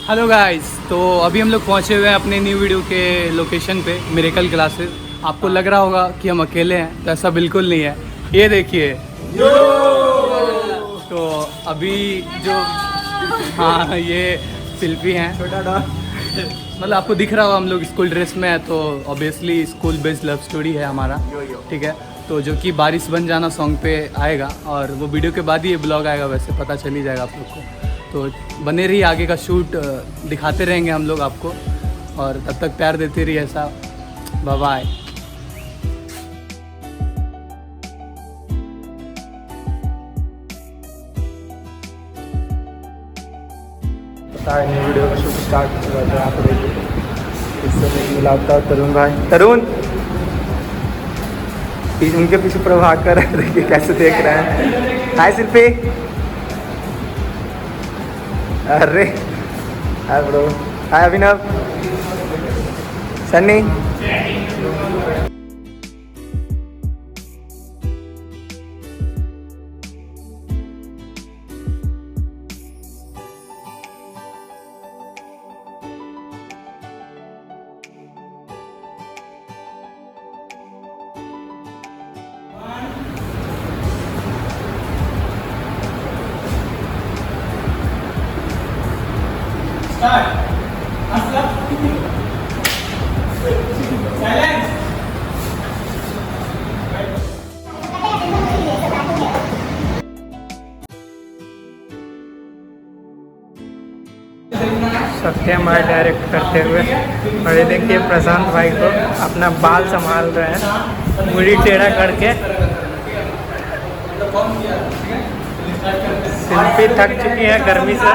Hello guys, तो अभी हम लोग पहुंचे हुए हैं अपने न्यू वीडियो के लोकेशन पे, मिरेकल क्लासेस। आपको लग रहा होगा कि हम अकेले हैं, तो ऐसा बिल्कुल नहीं है। ये देखिए, तो अभी जो हाँ ये शिल्पी हैं, मतलब आपको दिख रहा होगा हम लोग स्कूल ड्रेस में है, तो obviously school based love story है हमारा। ठीक है, तो जो कि बारिश बन जाना सॉन्ग पे आएगा, और वो वीडियो के बाद ही ये ब्लॉग आएगा, वैसे पता चल ही जाएगा आप लोग को। तो बने रही, आगे का शूट दिखाते रहेंगे हम लोग आपको, और तब तक प्यार देते रहिए ऐसा। Bye bye. न्यू वीडियो का शूट स्टार्ट हो चुका है। यहाँ पर देखिए, इससे मिलाता है तरुण भाई। तरुण उनके पीछे प्रभाकर है, देखिए कैसे देख रहे हैं। हाय शिल्पी। अरे हाय ब्रो। हाय अभिनव। सन्नी। सत्यम भाई डायरेक्ट करते हुए, और ये देखिए प्रशांत भाई को अपना बाल संभाल रहे हैं मुड़ी टेढ़ा करके। शिल्पी थक चुकी है गर्मी से,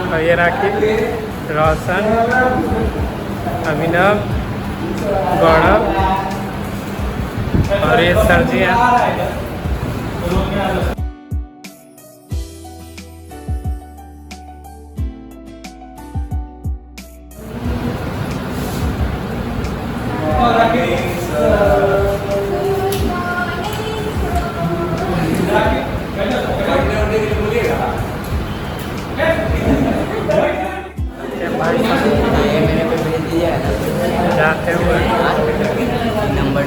और ये राखी, रोशन, अभिनव, गौरव और ये सर जी हैं। जाते हुए नंबर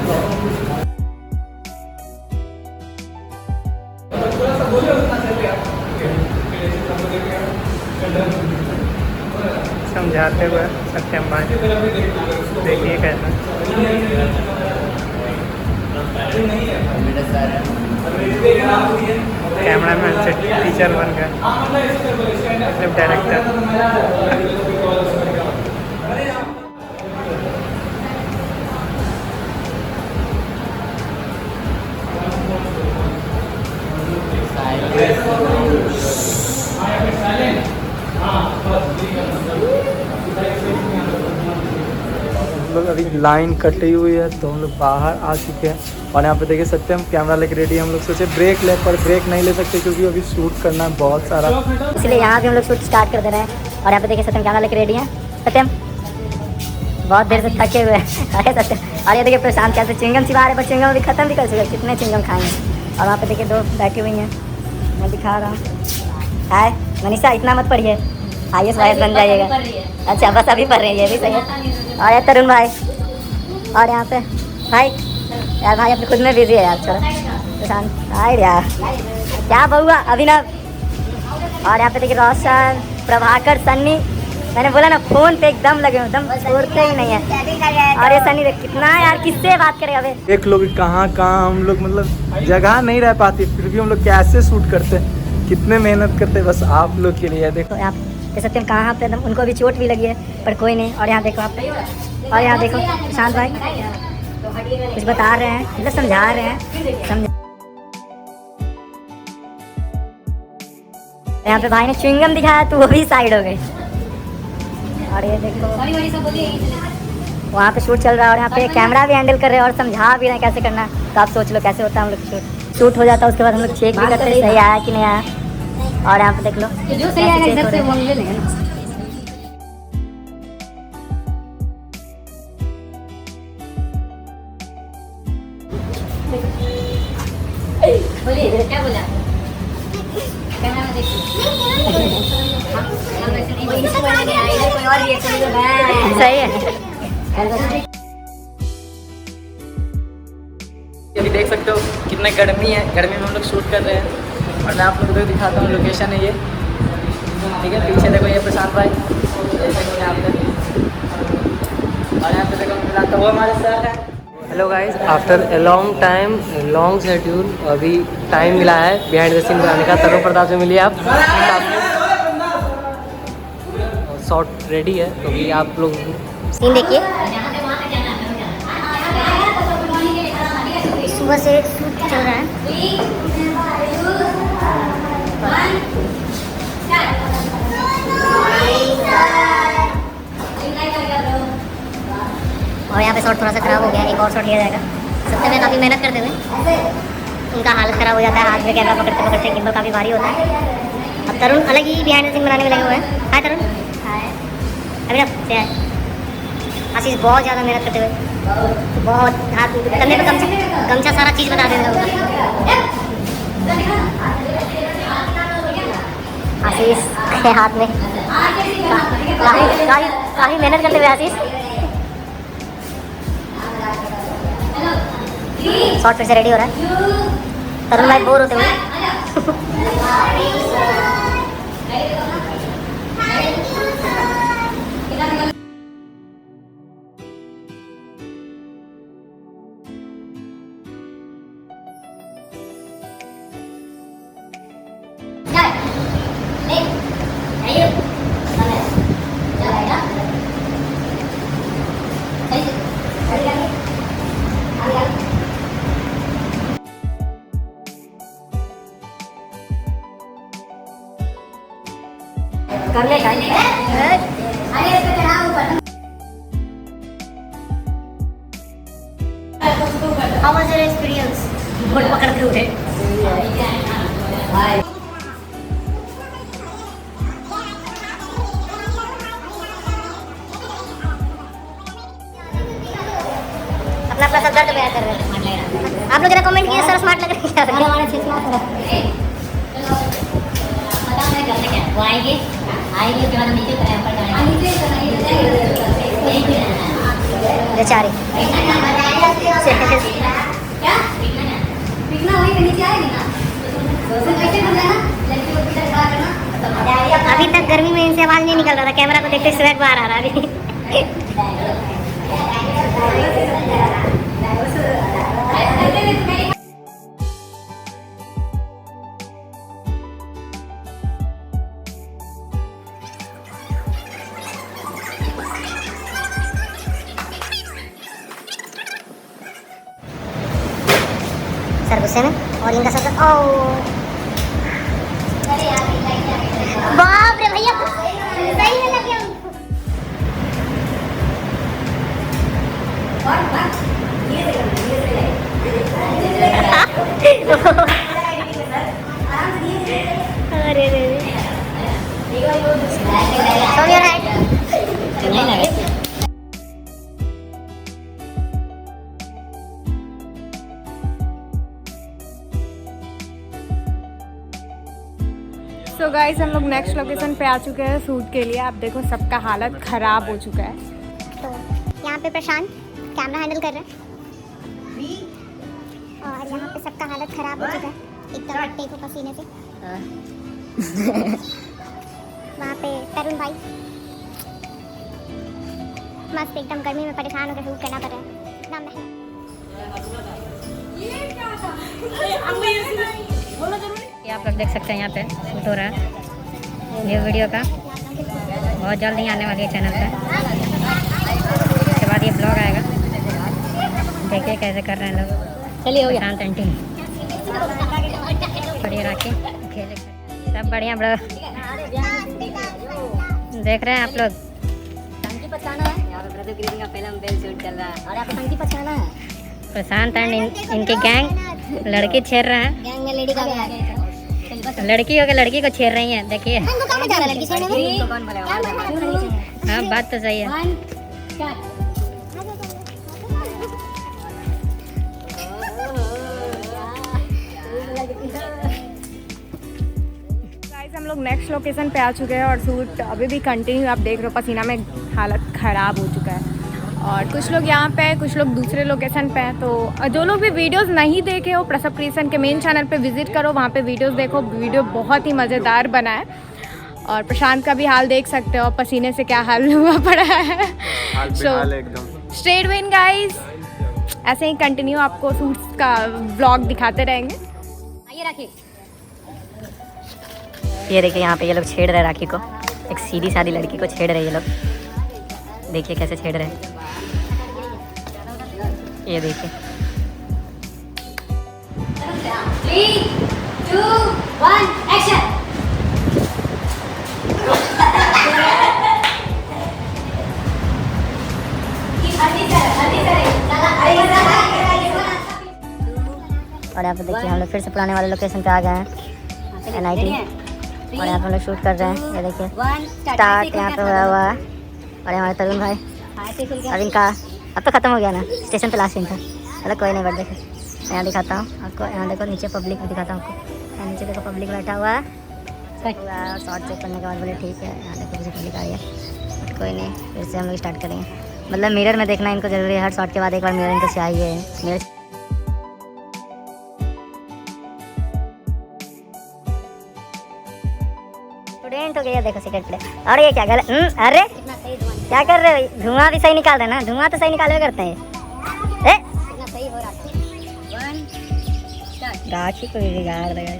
समझाते हुए सत्यम भाई, देखिए कैसा कैमरामैन से टीचर बन गए, सिर्फ डायरेक्टर। हम लोग अभी लाइन कटी हुई है, तो हम लोग बाहर आ चुके हैं, और यहाँ पे देखिए सत्यम कैमरा लेके रेडी है। हम लोग सोचे ब्रेक ले, पर ब्रेक नहीं ले सकते क्योंकि अभी शूट करना है बहुत सारा, इसलिए यहाँ भी हम लोग शूट स्टार्ट कर दे रहे हैं। और यहाँ पे देखिए सत्यम कैमरा लेके रेडी है। सत्यम बहुत देर से थके हुए हैं। अरे सत्यम, और ये देखिए प्रशांत कैसे चिंगम चिबा रहे, पर चिंगम अभी खत्म भी कर चुके, कितने चिंगम खाएंगे। और वहाँ पे देखिए दो बैठी हुई हैं, मैं दिखा रहा हूँ। हाय मनीषा, इतना मत पढ़िए, IAS वायस बन जाइएगा। अच्छा बस अभी पढ़ रही है, ये भी सही है। और यार तरुण भाई, और यहाँ पे भाई, यार भाई अपने खुद में बिजी है यार, थोड़ा प्रशांत। हाय यार, क्या बहुआ अभिनव। और यहाँ पे देखिए रोशन, प्रभाकर, सन्नी। मैंने बोला ना फ़ोन पे एकदम लगे हो, एकदम छोड़ते ही नहीं है। और ये सन्नी देख कितना यार, किससे बात करे अबे। एक लोग कहाँ हम लोग, मतलब जगह नहीं रह पाती, फिर भी हम लोग कैसे शूट करते, कितने मेहनत करते बस आप लोग के लिए। देखो आप सत्यम कहाँ पे, एकदम उनको भी चोट भी लगी है, पर कोई नहीं। और यहाँ देखो आप, और यहाँ देखो प्रशांत भाई कुछ बता रहे हैं, मतलब समझा रहे हैं, यहाँ पे भाई ने च्युइंगम दिखाया तो वो भी साइड हो गई। और ये देखो वहाँ पे शूट चल रहा है, और यहाँ पे कैमरा भी हैंडल कर रहे हैं और समझा भी रहे हैं कैसे करना है। तो आप सोच लो कैसे होता है हम लोग शूट हो जाता है, उसके बाद हम लोग चेक भी करते हैं सही आया कि नहीं आया। और यहाँ पे देख लो जो सही आएगा इधर से वो ले लेंगे ना। बोलिए क्या बोला, कैमरा में देखिए। सही है। अभी देख सकते हो कितना गर्मी है, गर्मी में हम लोग शूट कर रहे हैं। और मैं आप लोगों को दिखाता हूँ, लोकेशन है ये, ठीक है। पीछे देखो ये प्रशांत भाई, देखो यहाँ पे, और यहाँ पे देखो मिलाता वो हमारे सर है। Hello guys, after a long time, long schedule, अभी टाइम मिला है बिहाइंड द सीन बनाने का। तरुण प्रताप से मिलिए आप, शॉट रेडी है तो भी आप लोग सीन देखिए, सुबह से शूट चल रहा है। और यहाँ पे शॉट थोड़ा सा खराब हो गया, एक और शॉट लिया जाएगा। सत्य में काफ़ी मेहनत करते हुए उनका हालत ख़राब हो जाता है, हाथ में कैमरा पकड़ते पकड़ते गिम्बल काफ़ी भारी होता है। अब तरुण अलग ही बिहाइंड द सीन बनाने में लगे हुए हैं। हाय तरुण, अभी अब से है आशीष, बहुत ज़्यादा मेहनत करते हुए, बहुत हाथ कंधे पे गमछा सारा चीज़ बता देंगे उनका। आशीष के हाथ में काफ़ी मेहनत करते हुए आशीष। शॉट फिर से रेडी हो रहा है। तरुण भाई बोर होते हुए कर ले How was your experience? बोल पकड़ते हुए। अपना अपना सब दर्द बयान कर रहे हैं। आप लोग जरा कमेंट कीजिए, सर स्मार्ट लग रहे हैं क्या? हमारा 6 स्मार्ट है। पता नहीं करते क्या? वो आएंगे उसके बाद हम नीचे उतरेंगे, ऊपर जाएंगे। बेचारे क्या पिघना वहीं पे नीचे आएगी ना, अभी तक गर्मी में इनसे आवाज़ नहीं निकल रहा था, कैमरा को देखते स्वैग बाहर आ रहा है अभी। सर गुस्से में और इनका सर ओ बाप रे भैया, सही में लग गया अरे रे नहीं लगे। सो गाइस, हम लोग नेक्स्ट लोकेशन पे आ चुके हैं शूट के लिए। आप देखो सबका हालत ख़राब हो चुका है। तो यहाँ पे प्रशांत कैमरा हैंडल कर रहे हैं और यहाँ पे सबका हालत ख़राब हो चुका है, एक तरफ टेको पसीने से। वहाँ पे तरुण भाई मस्त एकदम गर्मी में परेशान होकर शूट करना पड़ रहा है। ये आप लोग देख सकते हैं यहाँ पे शूट हो रहा है ये वीडियो का, बहुत जल्द ही आने वाली है चैनल पे। उसके बाद ये ब्लॉग आएगा, देखिए कैसे कर रहे हैं लोग। चलिए हो गया शांत आंटी बढ़िया राखी खेले सब बढ़िया ब्रो, देख रहे हैं आप लोग। टंकी पछाना है यहाँ पे, ब्रदर ग्रीन का पहला बेल शूट चल रहा है और यहाँ पे टंकी पछाना है। प्रशांत एंड इनकी गैंग लड़की छेड़ रहे हैं, गैंग में लेडी का भी है, लड़की होकर लड़की को छेड़ रही हैं। देखिए लड़की से हाँ बात तो सही है। हम लोग नेक्स्ट लोकेशन पे आ चुके हैं और शूट अभी भी कंटिन्यू, आप देख रहे हो पसीना में हालत ख़राब हो चुका है। और कुछ लोग यहाँ पे हैं, कुछ लोग दूसरे लोकेशन पे हैं। तो जो लोग भी वीडियोस नहीं देखे हो, प्रसव क्रिएशन के मेन चैनल पे विजिट करो, वहाँ पे वीडियोस देखो। वीडियो बहुत ही मज़ेदार बना है। और प्रशांत का भी हाल देख सकते हो, पसीने से क्या हाल हुआ पड़ा है। सो स्ट्रेट विन गाइस, ऐसे ही कंटिन्यू आपको शूट्स का व्लॉग दिखाते रहेंगे। आइए राखी, ये देखिए यहाँ पे ये लोग छेड़ रहे हैं राखी को। एक सीधी सादी लड़की को छेड़ रहे हैं ये लोग। देखिए कैसे छेड़ रहे हैं, ये देखिए। 3, 2, 1 एक्शन। और यहाँ पे देखिए हम लोग फिर से पुराने वाले लोकेशन पे आ गए हैं, NIT। और यहाँ पे हम लोग शूट कर रहे हैं। ये देखिए स्टार्ट यहाँ पे हुआ है। और हमारे तरुण भाई, अब इनका अब तो खत्म हो गया ना, स्टेशन पे लास्ट सीन था। चलो कोई नहीं, बट देखो यहाँ दिखाता हूँ आपको। यहाँ देखो नीचे पब्लिक भी दिखाता हूँ आपको। यहाँ नीचे देखो पब्लिक बैठा हुआ है। और शॉर्ट चेक करने के बाद बोले ठीक है, यहाँ देखो मुझे पब्लिक आई है। बट कोई नहीं, फिर से हम लोग स्टार्ट करेंगे। मतलब मिरर में देखना इनको जरूरी है, हर शॉट के बाद एक बार मिरर इनको चाहिए। मिरर स्टूडेंट हो गया, देखो सेकंड प्ले। और ये क्या गलत, अरे क्या कर रहे हो? धुआं भी सही निकाल रहे ना, धुआं तो सही निकाले करते हैं। सही हो रहा था। राखी को भी बिगाड़ देगा।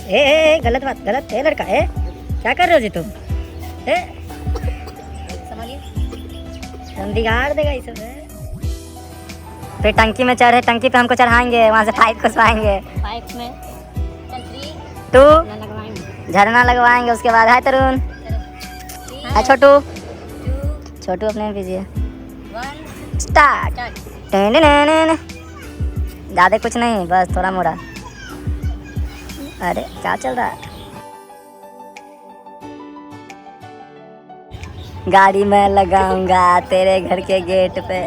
ए गलत बात, गलत है लड़का। क्या कर रहे हो जी तुम? हम बिगाड़ देगा ये सब। फिर टंकी में चढ़े, टंकी पे हमको चढ़ाएंगे, वहाँ से पाइप खुशवाएंगे। पाइप में 2 झरना लगवाएंगे। उसके बाद है तरुण, है छोटू। छोटू अपने में कीजिए। स्टार्ट। ज़्यादा कुछ नहीं, बस थोड़ा मोड़ा। अरे क्या चल रहा है? गाड़ी मैं लगाऊंगा तेरे घर के गेट पे।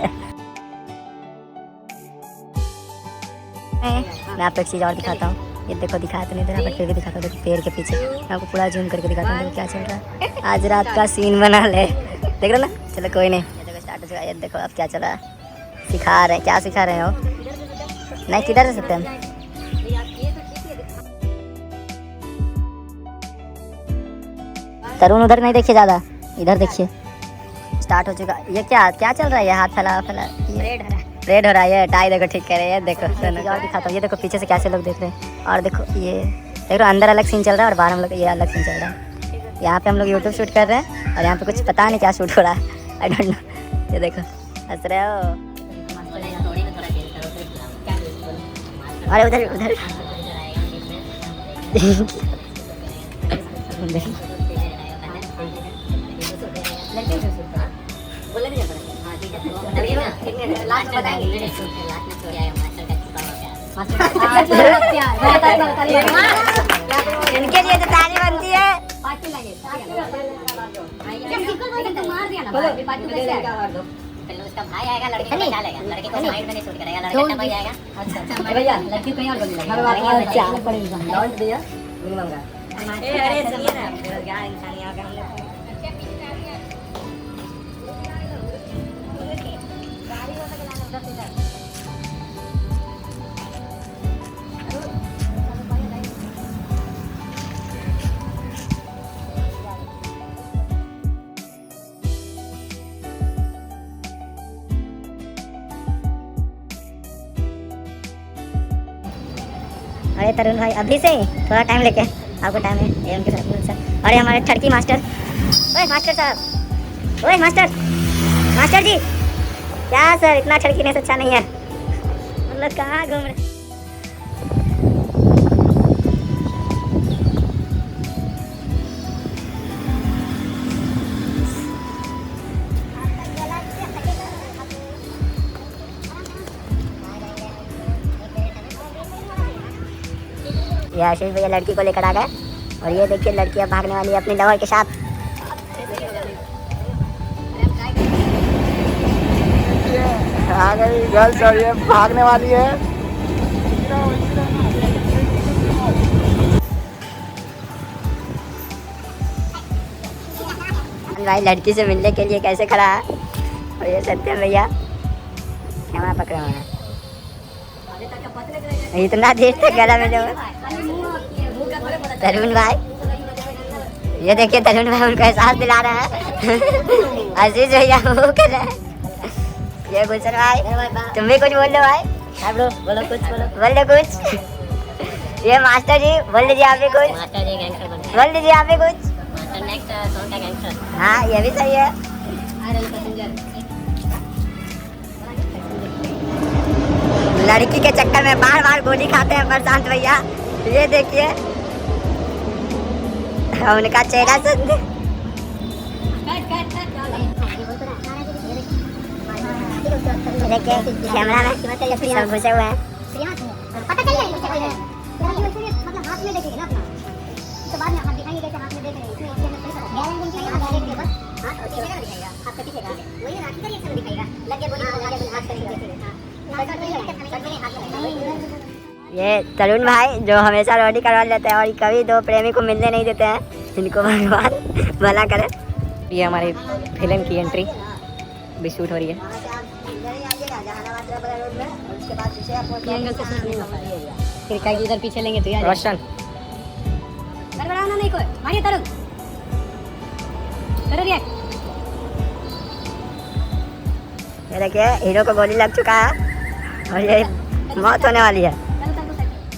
मैं आपको एक चीज़ और दिखाता हूँ। ये देखो, दिखाया तो नहीं दे रहा, बट फिर भी दिखाता हूँ। देखो पेड़ के पीछे मैं आपको पूरा जूम करके दिखाता हूँ। देखो क्या चल रहा है। आज रात का सीन बना ले, देख रहे ना। चलो कोई नहीं, ये देखो स्टार्ट हो चुका है। ये देखो अब क्या चल रहा है। सिखा रहे हैं, क्या सिखा रहे हो? नहीं, किधर से सकते हैं? तरुण उधर नहीं देखिए, ज़्यादा इधर देखिए। स्टार्ट हो चुका। ये क्या क्या चल रहा है? ये हाथ फैला फैला, रेड हो रहा है। ये टाई देखो ठीक करे। ये देखो और दिखाता हूँ। ये देखो पीछे से कैसे लोग देख रहे हैं। और देखो ये देखो, अंदर अलग सीन चल रहा है और बाहर हम लोग ये अलग सीन चल रहा है। यहाँ पे हम लोग यूट्यूब शूट कर रहे हैं और यहाँ पे कुछ पता नहीं क्या शूट हो रहा है। I don't know. ये देखो हंस रहे हो। अरे उधर उधर इनके लिए तो ताली बनती है। उसका भाई आएगा, लड़की को बचा लेगा। लड़की को साइड में नहीं शूट करेगा, लड़का का भाई आएगा। अच्छा भैया, लड़की कहीं और बोलेगा। लॉन्च दिया मिनिमम का। अरे सुनिए ना, बेरोजगार इंसान यहाँ पे हम लोग। अरे तरुण भाई अभी से ही थोड़ा टाइम लेके आपको टाइम है ये उनके साथ। अरे हमारे ठड़की मास्टर, ओए मास्टर साहब, ओए मास्टर जी। क्या सर, इतना ठड़कीने से अच्छा नहीं है। मतलब कहाँ घूम रहे? ये आशीष भैया लड़की को लेकर आ गए और ये देखिए लड़कियां भागने वाली है अपनी लवर के साथ। आ गई गर्ल्स और ये भागने वाली है। भाई लड़की से मिलने के लिए कैसे खड़ा है, और ये सत्यम भैया कैमरा पकड़े हुए हैं। इतना देर तक गला में जो तरुण भाई, ये देखिए तरुण भाई उनको एहसास दिला रहे हैं। आशीष भैया वो कर रहे हैं। ये गुलशन भाई तुम भी कुछ बोल लो भाई। हाँ ब्रो बोलो कुछ, बोल दो कुछ। ये मास्टर जी बोल लीजिए आप भी कुछ। बोल लीजिए आप भी कुछ। हाँ ये भी सही है। लड़की के चक्कर में बार बार गोली खाते हैं प्रशांत भैया, ये देखिए उनका चेहरा से। देखिए कैमरा में सब घुसे हुए हैं। पता चल जाएगा मतलब हाथ में देखेंगे ना अपना, तो बाद में हाथ दिखाएंगे कैसे हाथ में देख रहे हैं, इसमें गैरेंटी चाहिए ना, डायरेक्ट बस हाथ पीछे का दिखाएगा, हाथ का पीछे का वही राखी का रिएक्शन दिखाएगा, लग गया बोली लग गया हाथ का रिएक्शन। ये तरुण भाई जो हमेशा रोडी करवा लेते हैं और कभी दो प्रेमी को मिलने नहीं देते हैं, इनको भगवान भला करे। ये हमारी फिल्म की एंट्री भी शूट हो रही है। फिर कहीं इधर पीछे लेंगे तो रोशन गड़बड़ाना नहीं कोई, मारिए तरुण करो रिएक्ट। ये देखिए हीरो को गोली लग चुका है और ये मौत होने वाली है।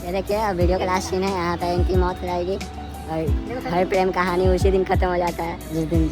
ये देखिए अब वीडियो का लास्ट सीन है, यहाँ पे इनकी मौत हो जाएगी और हर प्रेम कहानी उसी दिन खत्म हो जाता है जिस दिन